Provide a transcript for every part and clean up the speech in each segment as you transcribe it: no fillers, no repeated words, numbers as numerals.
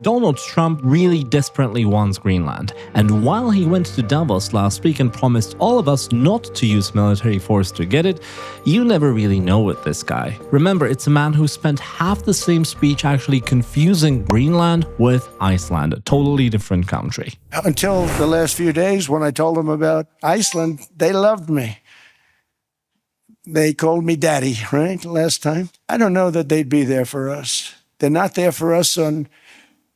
Donald Trump really desperately wants Greenland, and while he went to Davos last week and promised all of us not to use military force to get it, you never really know with this guy. Remember, it's a man who spent half the same speech actually confusing Greenland with Iceland, a totally different country. Until the last few days when I told them about Iceland, they loved me. They called me daddy, right, last time. I don't know that they'd be there for us. They're not there for us on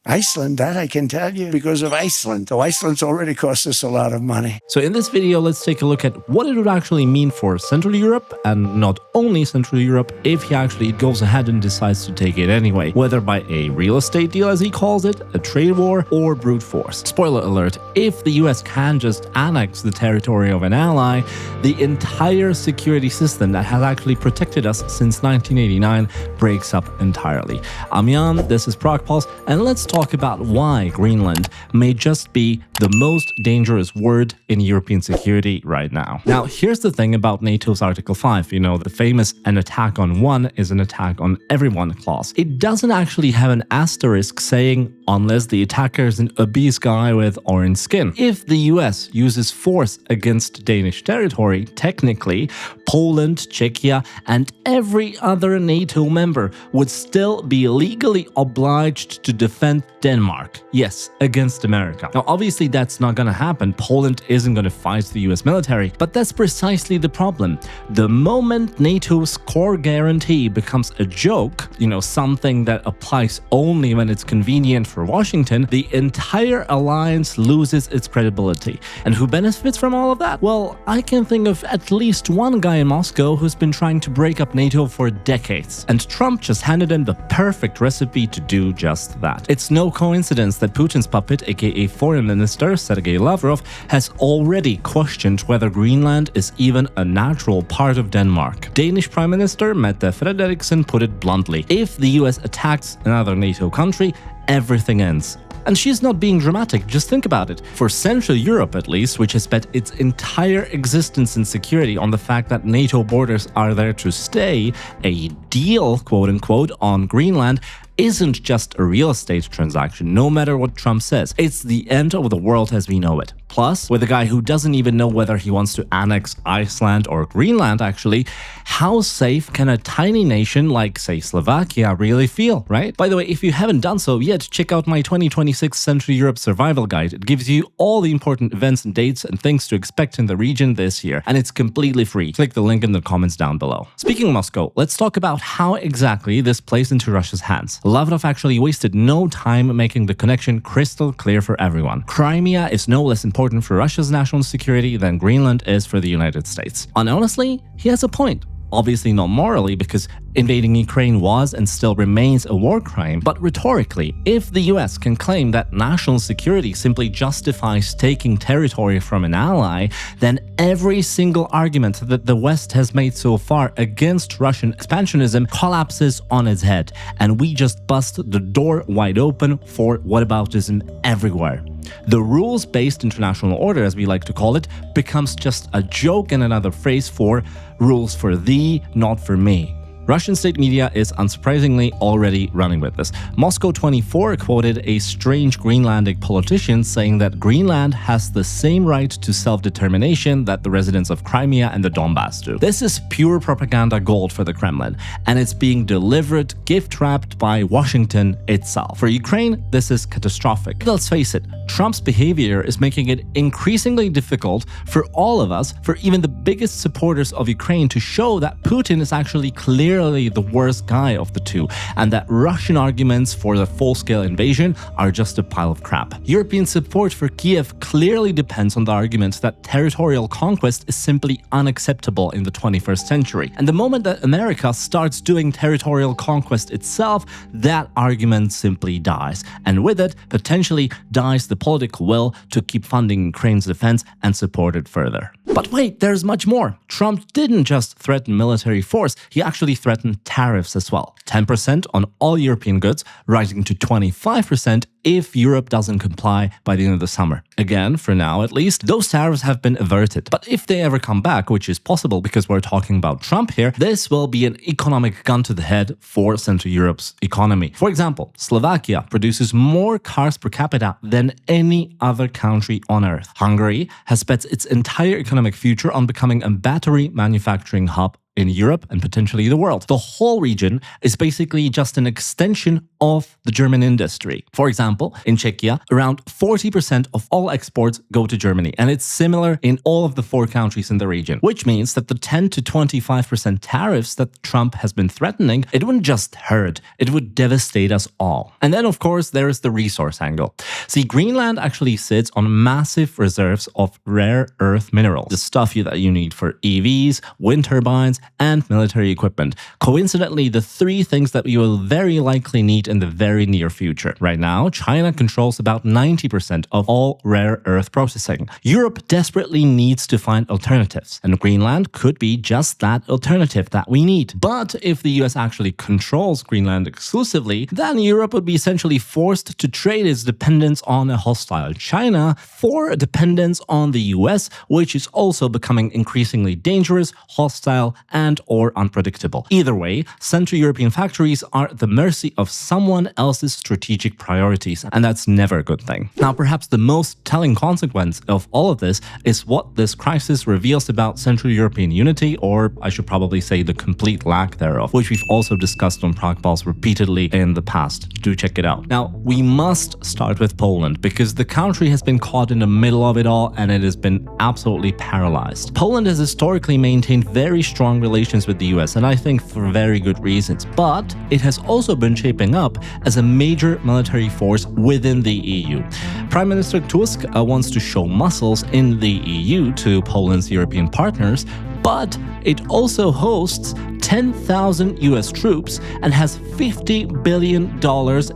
Iceland, that I can tell you, because of Iceland. So Iceland's already cost us a lot of money. So in this video, let's take a look at what it would actually mean for Central Europe, and not only Central Europe, if he actually goes ahead and decides to take it anyway, whether by a real estate deal as he calls it, a trade war, or brute force. Spoiler alert, if the US can just annex the territory of an ally, the entire security system that has actually protected us since 1989 breaks up entirely. I'm Jan, this is Prague Pulse, and let's talk about why Greenland may just be the most dangerous word in European security right now. Now, here's the thing about NATO's Article 5, you know, the famous "an attack on one is an attack on everyone" clause. It doesn't actually have an asterisk saying unless the attacker is an obese guy with orange skin. If the US uses force against Danish territory, technically, Poland, Czechia, and every other NATO member would still be legally obliged to defend Denmark. Yes, against America. Now, obviously, that's not gonna happen. Poland isn't gonna fight the US military, but that's precisely the problem. The moment NATO's core guarantee becomes a joke, you know, something that applies only when it's convenient for Washington, the entire alliance loses its credibility. And who benefits from all of that? Well, I can think of at least one guy in Moscow who's been trying to break up NATO for decades. And Trump just handed him the perfect recipe to do just that. It's no coincidence that Putin's puppet, aka Foreign Minister Sergei Lavrov, has already questioned whether Greenland is even a natural part of Denmark. Danish Prime Minister Mette Frederiksen put it bluntly: if the US attacks another NATO country, everything ends. And she's not being dramatic, just think about it. For Central Europe at least, which has bet its entire existence and security on the fact that NATO borders are there to stay, a deal, quote-unquote, on Greenland isn't just a real estate transaction, no matter what Trump says. It's the end of the world as we know it. Plus, with a guy who doesn't even know whether he wants to annex Iceland or Greenland actually, how safe can a tiny nation like, say, Slovakia really feel, right? By the way, if you haven't done so yet, check out my 2026 Central Europe Survival Guide. It gives you all the important events and dates and things to expect in the region this year, and it's completely free. Click the link in the comments down below. Speaking of Moscow, let's talk about how exactly this plays into Russia's hands. Lavrov actually wasted no time making the connection crystal clear for everyone. Crimea is no less important for Russia's national security than Greenland is for the United States. And honestly, he has a point. Obviously not morally, because invading Ukraine was and still remains a war crime, but rhetorically, if the US can claim that national security simply justifies taking territory from an ally, then every single argument that the West has made so far against Russian expansionism collapses on its head, and we just bust the door wide open for whataboutism everywhere. The rules-based international order, as we like to call it, becomes just a joke and another phrase for rules for thee, not for me. Russian state media is unsurprisingly already running with this. Moscow 24 quoted a strange Greenlandic politician saying that Greenland has the same right to self-determination that the residents of Crimea and the Donbass do. This is pure propaganda gold for the Kremlin, and it's being delivered gift-wrapped by Washington itself. For Ukraine, this is catastrophic. Let's face it, Trump's behavior is making it increasingly difficult for all of us, for even the biggest supporters of Ukraine, to show that Putin is actually clearly the worst guy of the two, and that Russian arguments for the full-scale invasion are just a pile of crap. European support for Kiev clearly depends on the argument that territorial conquest is simply unacceptable in the 21st century. And the moment that America starts doing territorial conquest itself, that argument simply dies. And with it, potentially dies the political will to keep funding Ukraine's defense and support it further. But wait, there's much more. Trump didn't just threaten military force, he actually threatened tariffs as well. 10% on all European goods, rising to 25% if Europe doesn't comply by the end of the summer. Again, for now at least, those tariffs have been averted. But if they ever come back, which is possible because we're talking about Trump here, this will be an economic gun to the head for Central Europe's economy. For example, Slovakia produces more cars per capita than any other country on earth. Hungary has bet its entire economic future on becoming a battery manufacturing hub in Europe and potentially the world. The whole region is basically just an extension of the German industry. For example, in Czechia, around 40% of all exports go to Germany, and it's similar in all of the 4 countries in the region, which means that the 10 to 25% tariffs that Trump has been threatening, it wouldn't just hurt, it would devastate us all. And then, of course, there is the resource angle. See, Greenland actually sits on massive reserves of rare earth minerals, the stuff that you need for EVs, wind turbines, and military equipment. Coincidentally, the 3 things that we will very likely need in the very near future. Right now, China controls about 90% of all rare earth processing. Europe desperately needs to find alternatives, and Greenland could be just that alternative that we need. But if the US actually controls Greenland exclusively, then Europe would be essentially forced to trade its dependence on a hostile China for a dependence on the US, which is also becoming increasingly dangerous, hostile, and or unpredictable. Either way, Central European factories are at the mercy of someone else's strategic priorities, and that's never a good thing. Now, perhaps the most telling consequence of all of this is what this crisis reveals about Central European unity, or I should probably say the complete lack thereof, which we've also discussed on Prague Pulse repeatedly in the past. Do check it out. Now, we must start with Poland, because the country has been caught in the middle of it all, and it has been absolutely paralyzed. Poland has historically maintained very strong relations with the US, and I think for very good reasons, but it has also been shaping up as a major military force within the EU. Prime Minister Tusk wants to show muscles in the EU to Poland's European partners, but it also hosts 10,000 US troops and has $50 billion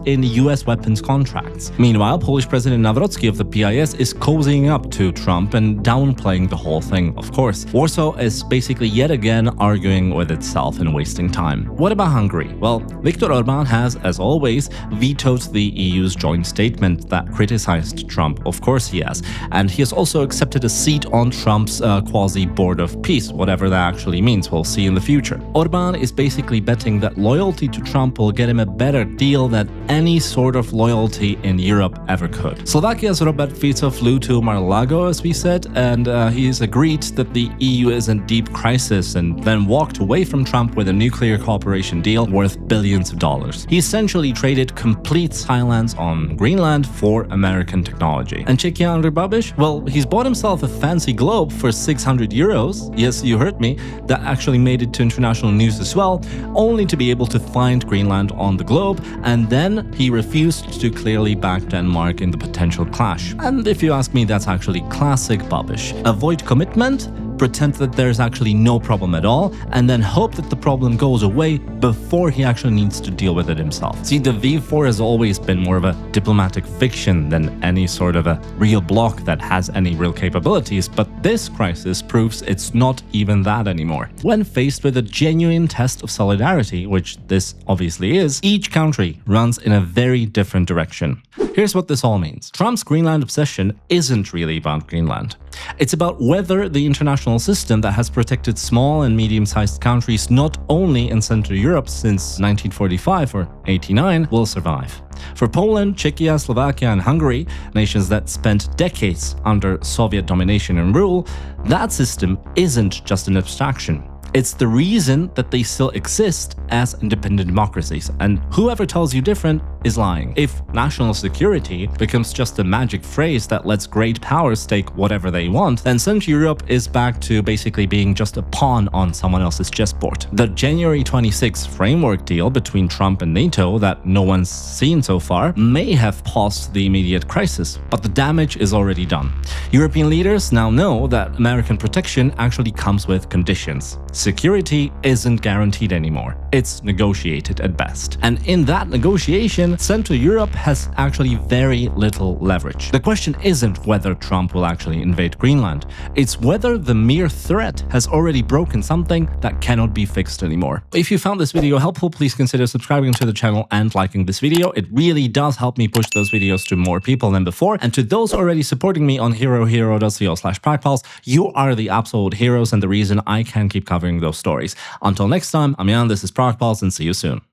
in US weapons contracts. Meanwhile, Polish President Nawrocki of the PIS is cozying up to Trump and downplaying the whole thing, of course. Warsaw is basically yet again arguing with itself and wasting time. What about Hungary? Well, Viktor Orbán has, as always, vetoed the EU's joint statement that criticized Trump. Of course he has. And he has also accepted a seat on Trump's quasi-board of peace, whatever that actually means. We'll see in the future. Orbán is basically betting that loyalty to Trump will get him a better deal than any sort of loyalty in Europe ever could. Slovakia's Robert Fico flew to Mar-a-Lago, as we said, and he's agreed that the EU is in deep crisis and then walked away from Trump with a nuclear cooperation deal worth billions of dollars. He essentially traded complete silence on Greenland for American technology. And Czechia under Babiš? Well, he's bought himself a fancy globe for 600 euros. Yes, you heard me. That actually made it to international news as well, only to be able to find Greenland on the globe, and then he refused to clearly back Denmark in the potential clash. And if you ask me, that's actually classic Babiš. Avoid commitment, pretend that there's actually no problem at all, and then hope that the problem goes away before he actually needs to deal with it himself. See, the V4 has always been more of a diplomatic fiction than any sort of a real bloc that has any real capabilities, but this crisis proves it's not even that anymore. When faced with a genuine test of solidarity, which this obviously is, each country runs in a very different direction. Here's what this all means. Trump's Greenland obsession isn't really about Greenland. It's about whether the international system that has protected small and medium-sized countries not only in Central Europe since 1945 or 89 will survive. For Poland, Czechia, Slovakia, and Hungary, nations that spent decades under Soviet domination and rule, that system isn't just an abstraction. It's the reason that they still exist as independent democracies, and whoever tells you different is lying. If national security becomes just a magic phrase that lets great powers take whatever they want, then Central Europe is back to basically being just a pawn on someone else's chessboard. The January 26 framework deal between Trump and NATO that no one's seen so far may have paused the immediate crisis, but the damage is already done. European leaders now know that American protection actually comes with conditions. Security isn't guaranteed anymore. It's negotiated at best. And in that negotiation, opinion, Central Europe has actually very little leverage. The question isn't whether Trump will actually invade Greenland, it's whether the mere threat has already broken something that cannot be fixed anymore. If you found this video helpful, please consider subscribing to the channel and liking this video. It really does help me push those videos to more people than before. And to those already supporting me on herohero.co/PraguePals, you are the absolute heroes and the reason I can keep covering those stories. Until next time, I'm Jan, this is PraguePals, and see you soon.